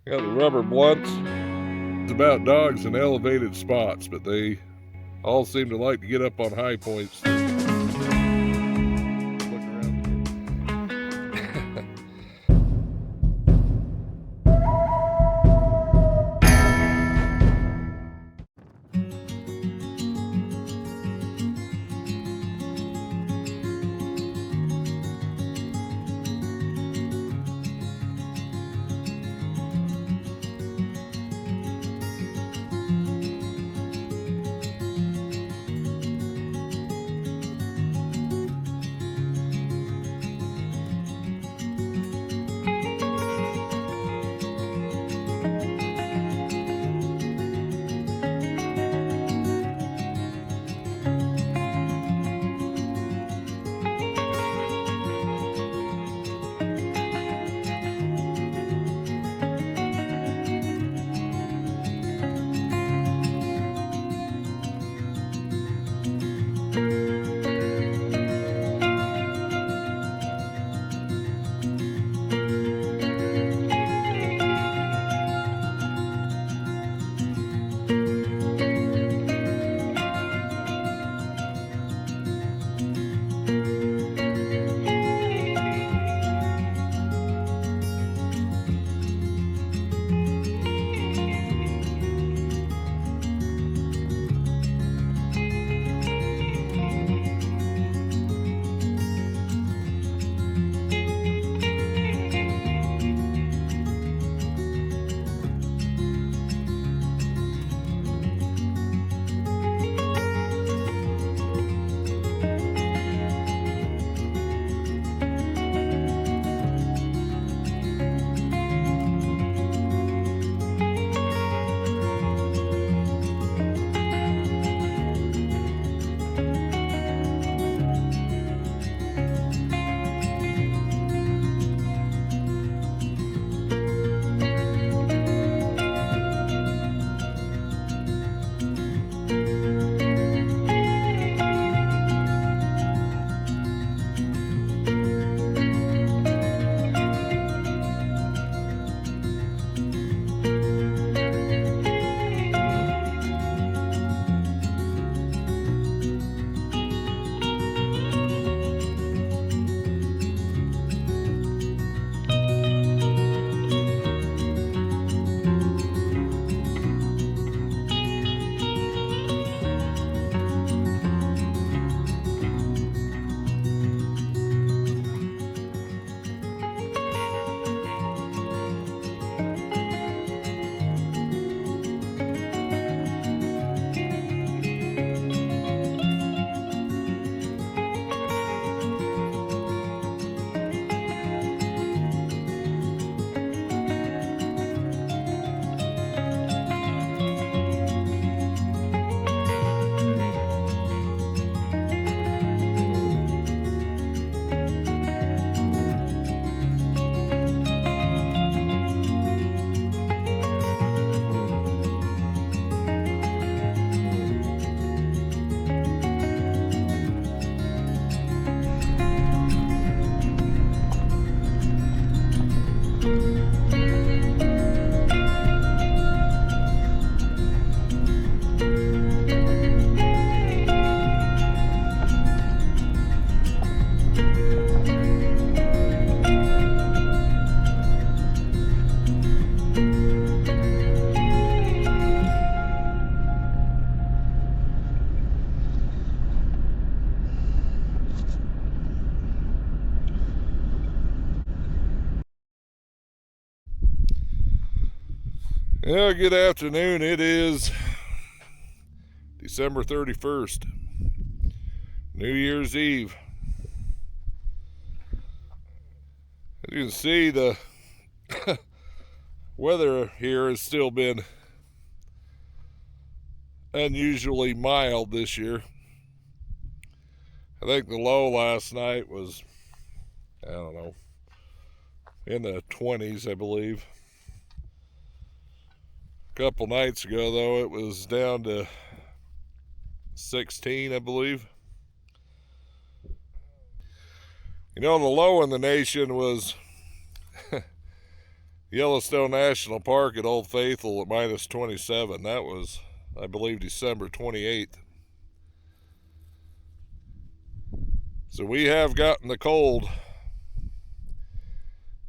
Got the rubber blunts. It's about dogs in elevated spots, but they all seem to like to get up on high points. Look around. Yeah, good afternoon. It is December 31st, New Year's Eve. As you can see, the weather here has still been unusually mild this year. I think the low last night was, I don't know, in the 20s, I believe. A couple nights ago, though, it was down to 16, I believe. You know, the low in the nation was Yellowstone National Park at Old Faithful at -27. That was, I believe, December 28th. So we have gotten the cold,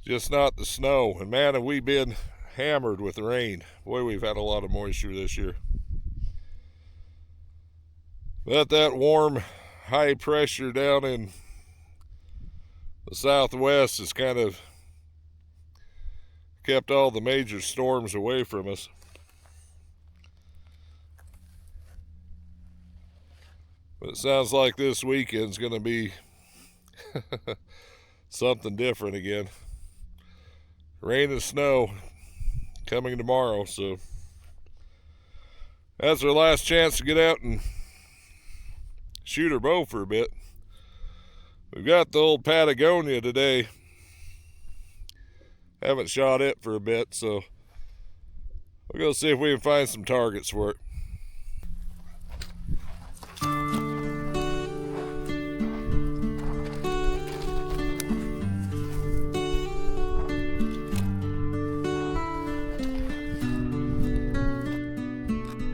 just not the snow. And man, have we been hammered with rain. Boy, we've had a lot of moisture this year. But that warm, high pressure down in the southwest has kind of kept all the major storms away from us. But it sounds like this weekend's going to be something different again. Rain and snow coming tomorrow, so that's our last chance to get out and shoot our bow for a bit. We've got the old Patagonia today. Haven't shot it for a bit, so we'll go see if we can find some targets for it.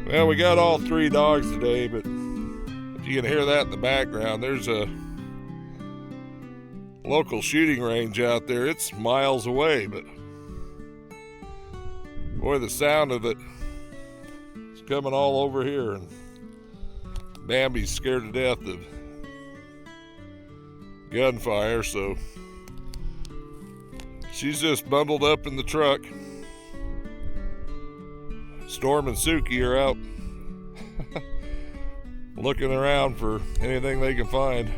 Well, we got all 3 dogs today, but if you can hear that in the background, there's a local shooting range out there. It's miles away, but boy, the sound of it is coming all over here, and Bambi's scared to death of gunfire, so she's just bundled up in the truck. Storm and Suki are out looking around for anything they can find.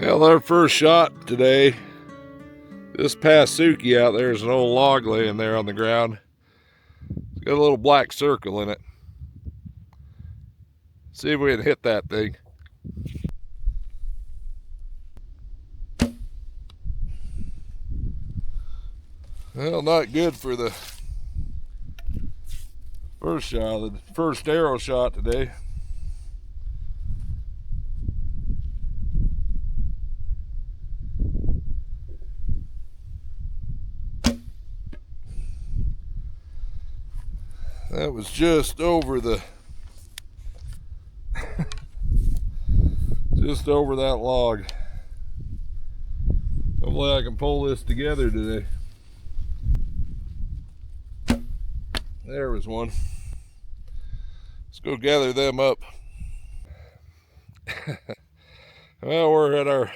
Well, our first shot today, just past Suki out there, is an old log laying there on the ground. It's got a little black circle in it. See if we can hit that thing. Well, not good for the first shot, the first arrow shot today. That was just over the just over that log. Hopefully I can pull this together today. There was one. Let's go gather them up. Well, we're at our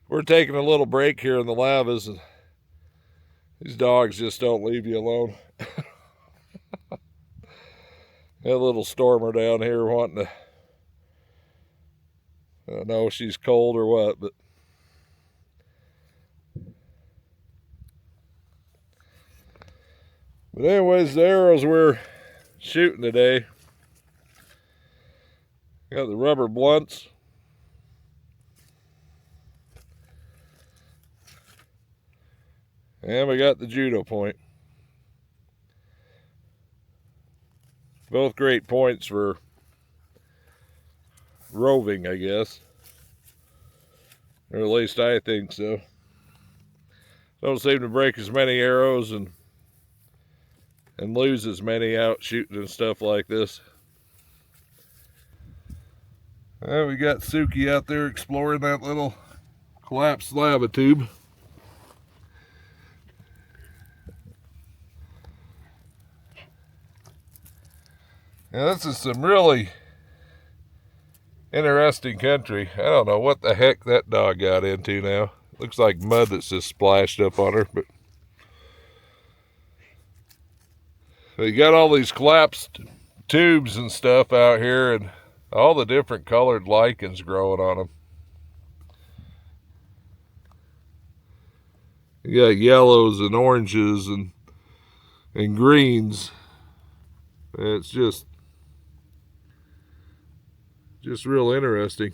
we're taking a little break here in the lavas, and these dogs just don't leave you alone. That little stormer down here wanting to, I don't know if she's cold or what, but anyways, the arrows we're shooting today, got the rubber blunts. And we got the judo point. Both great points for roving, I guess. Or at least I think so. Don't seem to break as many arrows and lose as many out shooting and stuff like this. Well, we got Suki out there exploring that little collapsed lava tube. Now, this is some really interesting country. I don't know what the heck that dog got into now. Looks like mud that's just splashed up on her, but you got all these collapsed tubes and stuff out here, and all the different colored lichens growing on them. You got yellows and oranges and greens. It's just real interesting.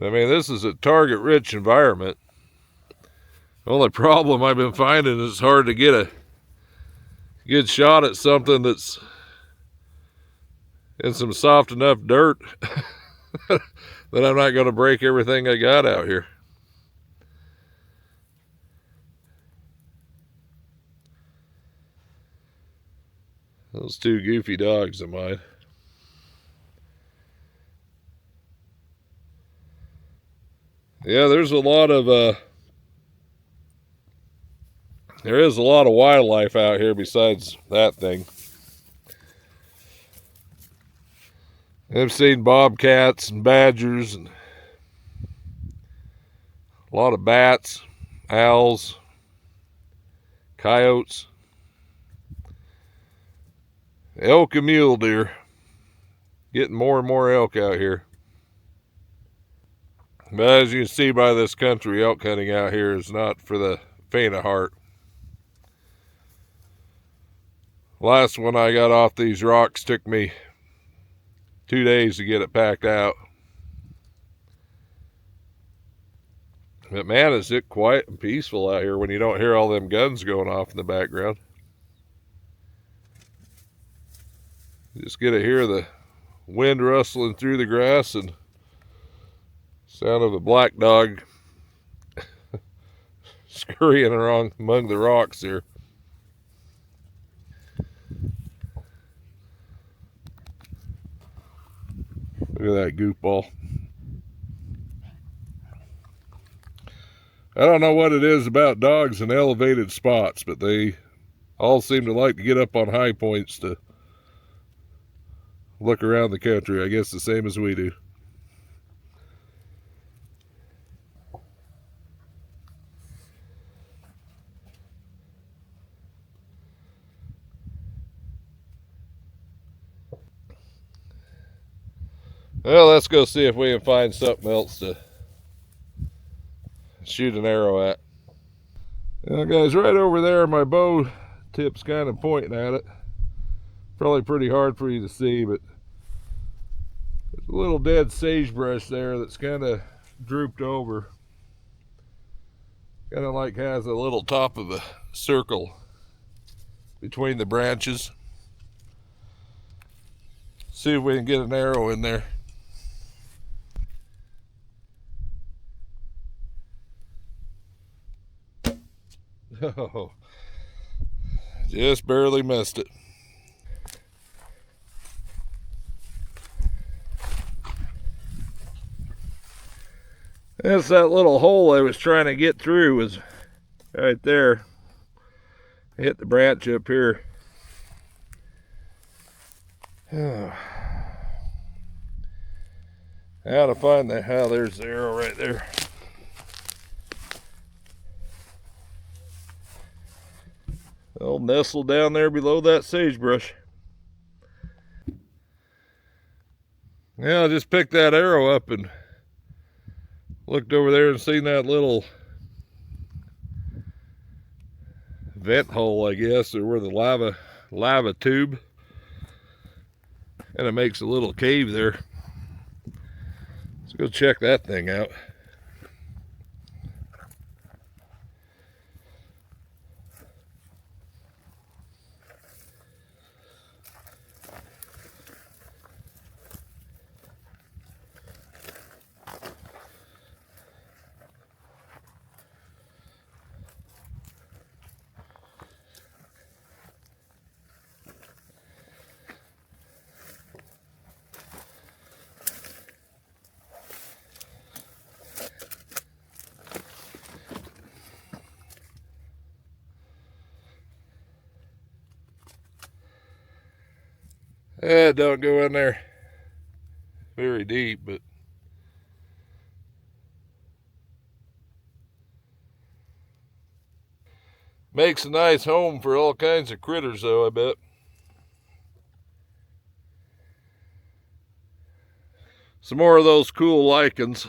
I mean, this is a target-rich environment. The only problem I've been finding is it's hard to get a good shot at something that's in some soft enough dirt that I'm not going to break everything I got out here. Those two goofy dogs of mine. Yeah, there is a lot of wildlife out here besides that thing. I've seen bobcats and badgers and a lot of bats, owls, coyotes, elk and mule deer. Getting more and more elk out here. But as you can see by this country, elk hunting out here is not for the faint of heart. Last one I got off these rocks took me 2 days to get it packed out. But man, is it quiet and peaceful out here when you don't hear all them guns going off in the background. You just get to hear the wind rustling through the grass and sound of a black dog scurrying around among the rocks here. Look at that goofball. I don't know what it is about dogs in elevated spots, but they all seem to like to get up on high points to look around the country. I guess the same as we do. Well, let's go see if we can find something else to shoot an arrow at. Now guys, right over there my bow tip's kind of pointing at it. Probably pretty hard for you to see, but there's a little dead sagebrush there that's kind of drooped over. Kind of like has a little top of a circle between the branches. See if we can get an arrow in there. Oh, just barely missed it. That's that little hole I was trying to get through was right there. I hit the branch up here. How to find that? Oh, there's the arrow right there. I'll nestle down there below that sagebrush. Yeah, I just picked that arrow up and looked over there and seen that little vent hole, I guess, or where the lava tube, and it makes a little cave there. Let's go check that thing out. Don't go in there very deep, but makes a nice home for all kinds of critters, though, I bet. Some more of those cool lichens.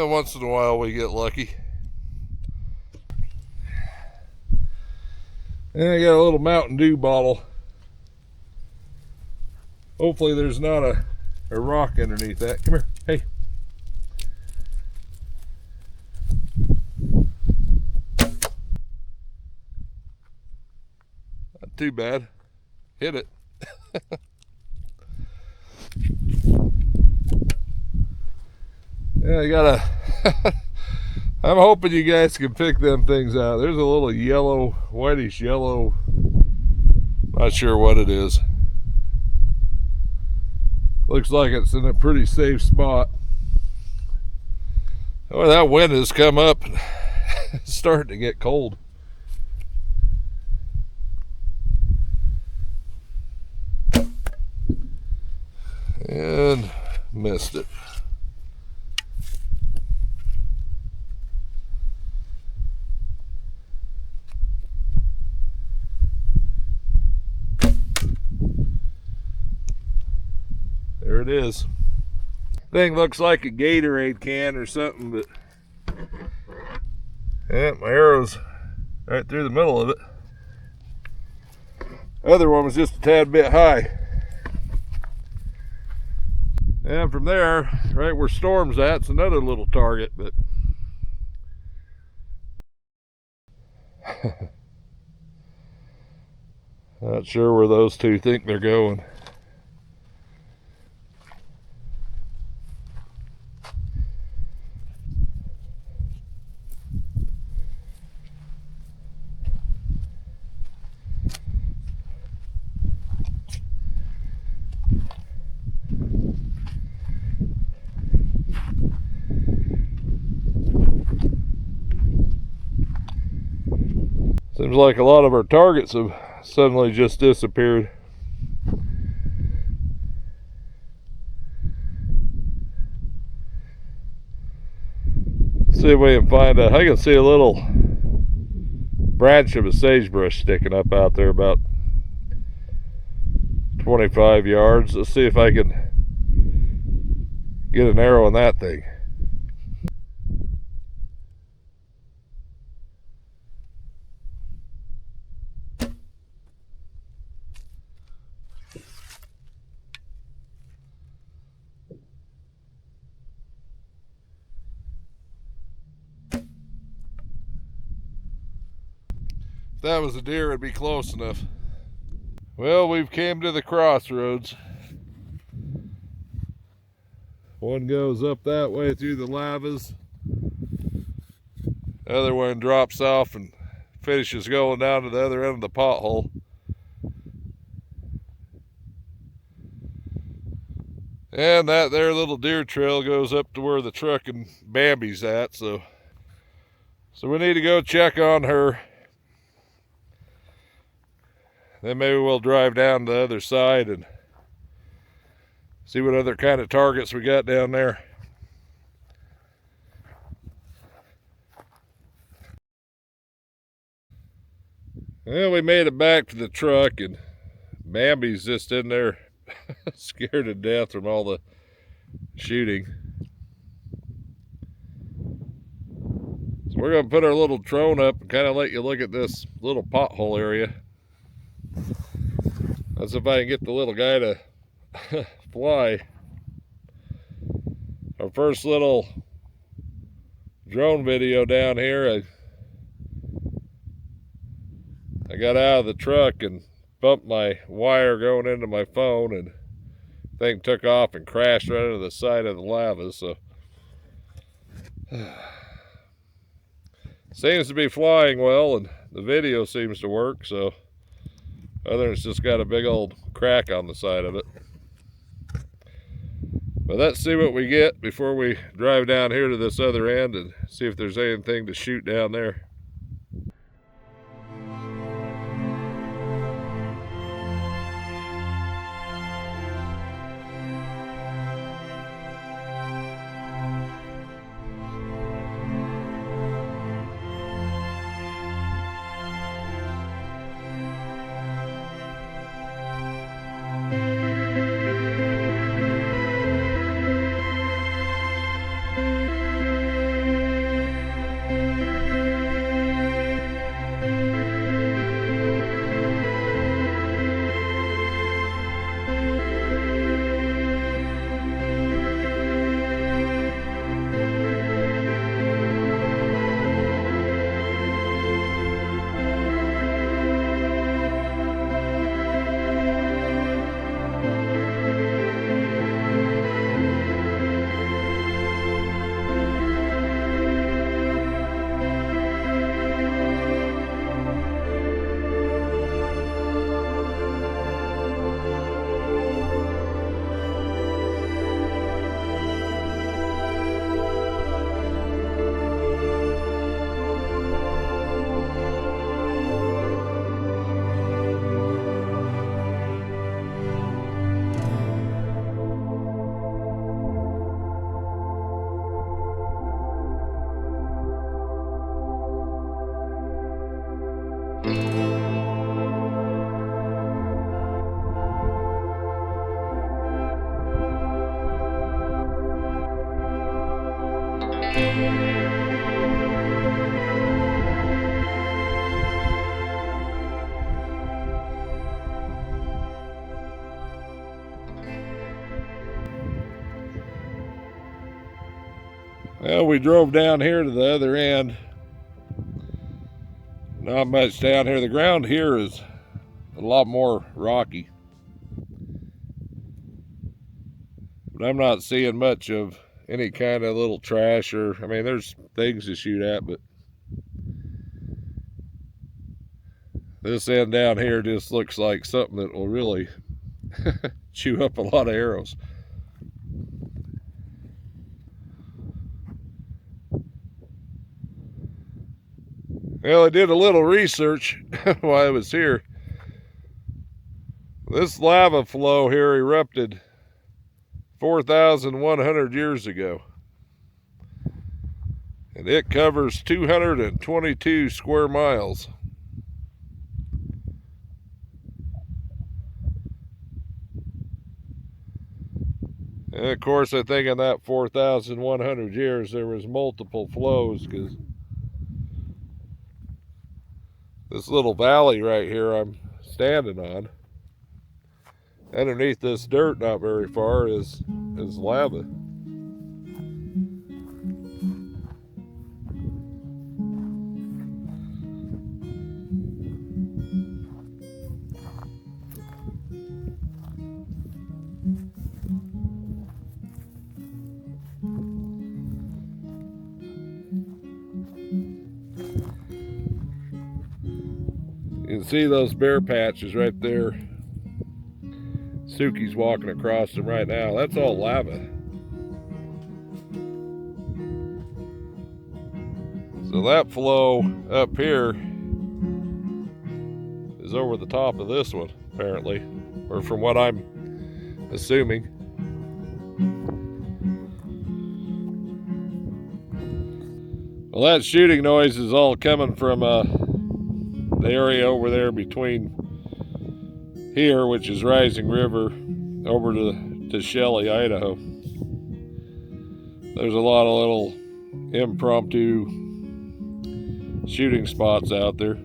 Once in a while we get lucky. And I got a little Mountain Dew bottle. Hopefully there's not a rock underneath that. Come here. Hey. Not too bad. Hit it. Yeah, I gotta I'm hoping you guys can pick them things out. There's a little yellow, whitish yellow, not sure what it is. Looks like it's in a pretty safe spot. Oh, that wind has come up. It's starting to get cold. And missed it. There it is. Thing looks like a Gatorade can or something, but yeah, my arrow's right through the middle of it. The other one was just a tad bit high. And from there, right where Storm's at, it's another little target, but not sure where those two think they're going. Seems like a lot of our targets have suddenly just disappeared. See if we can find a, I can see a little branch of a sagebrush sticking up out there about 25 yards. Let's see if I can get an arrow on that thing. If that was a deer, it'd be close enough. Well, we've came to the crossroads. One goes up that way through the lavas. The other one drops off and finishes going down to the other end of the pothole. And that there little deer trail goes up to where the truck and Bambi's at, so we need to go check on her. Then maybe we'll drive down the other side and see what other kind of targets we got down there. Well, we made it back to the truck and Bambi's just in there scared to death from all the shooting. So we're gonna put our little drone up and kind of let you look at this little pothole area. That's if I can get the little guy to fly. Our first little drone video down here. I got out of the truck and bumped my wire going into my phone, and the thing took off and crashed right into the side of the lava. So seems to be flying well, and the video seems to work. So other than it's just got a big old crack on the side of it. But let's see what we get before we drive down here to this other end and see if there's anything to shoot down there. Well, we drove down here to the other end. Not much down here. The ground here is a lot more rocky. But I'm not seeing much of any kind of little trash or, I mean, there's things to shoot at, but this end down here just looks like something that will really chew up a lot of arrows. Well, I did a little research while I was here. This lava flow here erupted 4,100 years ago. And it covers 222 square miles. And of course, I think in that 4,100 years, there was multiple flows, because this little valley right here I'm standing on, underneath this dirt not very far is lava. You can see those bare patches right there. Suki's walking across them right now. That's all lava. So that flow up here is over the top of this one, apparently, or from what I'm assuming. Well, that shooting noise is all coming from the area over there between here, which is Rising River, over to Shelley, Idaho. There's a lot of little impromptu shooting spots out there.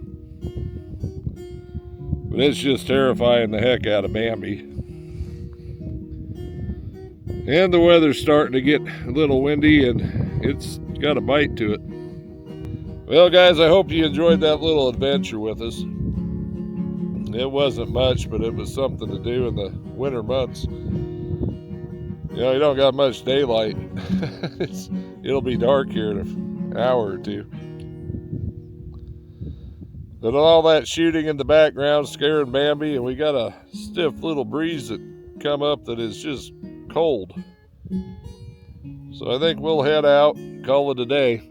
But it's just terrifying the heck out of Bambi. And the weather's starting to get a little windy, and it's got a bite to it. Well, guys, I hope you enjoyed that little adventure with us. It wasn't much, but it was something to do in the winter months. You know, you don't got much daylight. It'll be dark here in an hour or two. But all that shooting in the background scaring Bambi, and we got a stiff little breeze that come up that is just cold. So I think we'll head out, call it a day.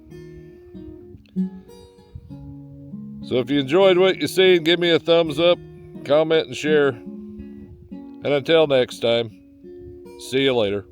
So if you enjoyed what you seen, give me a thumbs up, comment, and share. And until next time, see you later.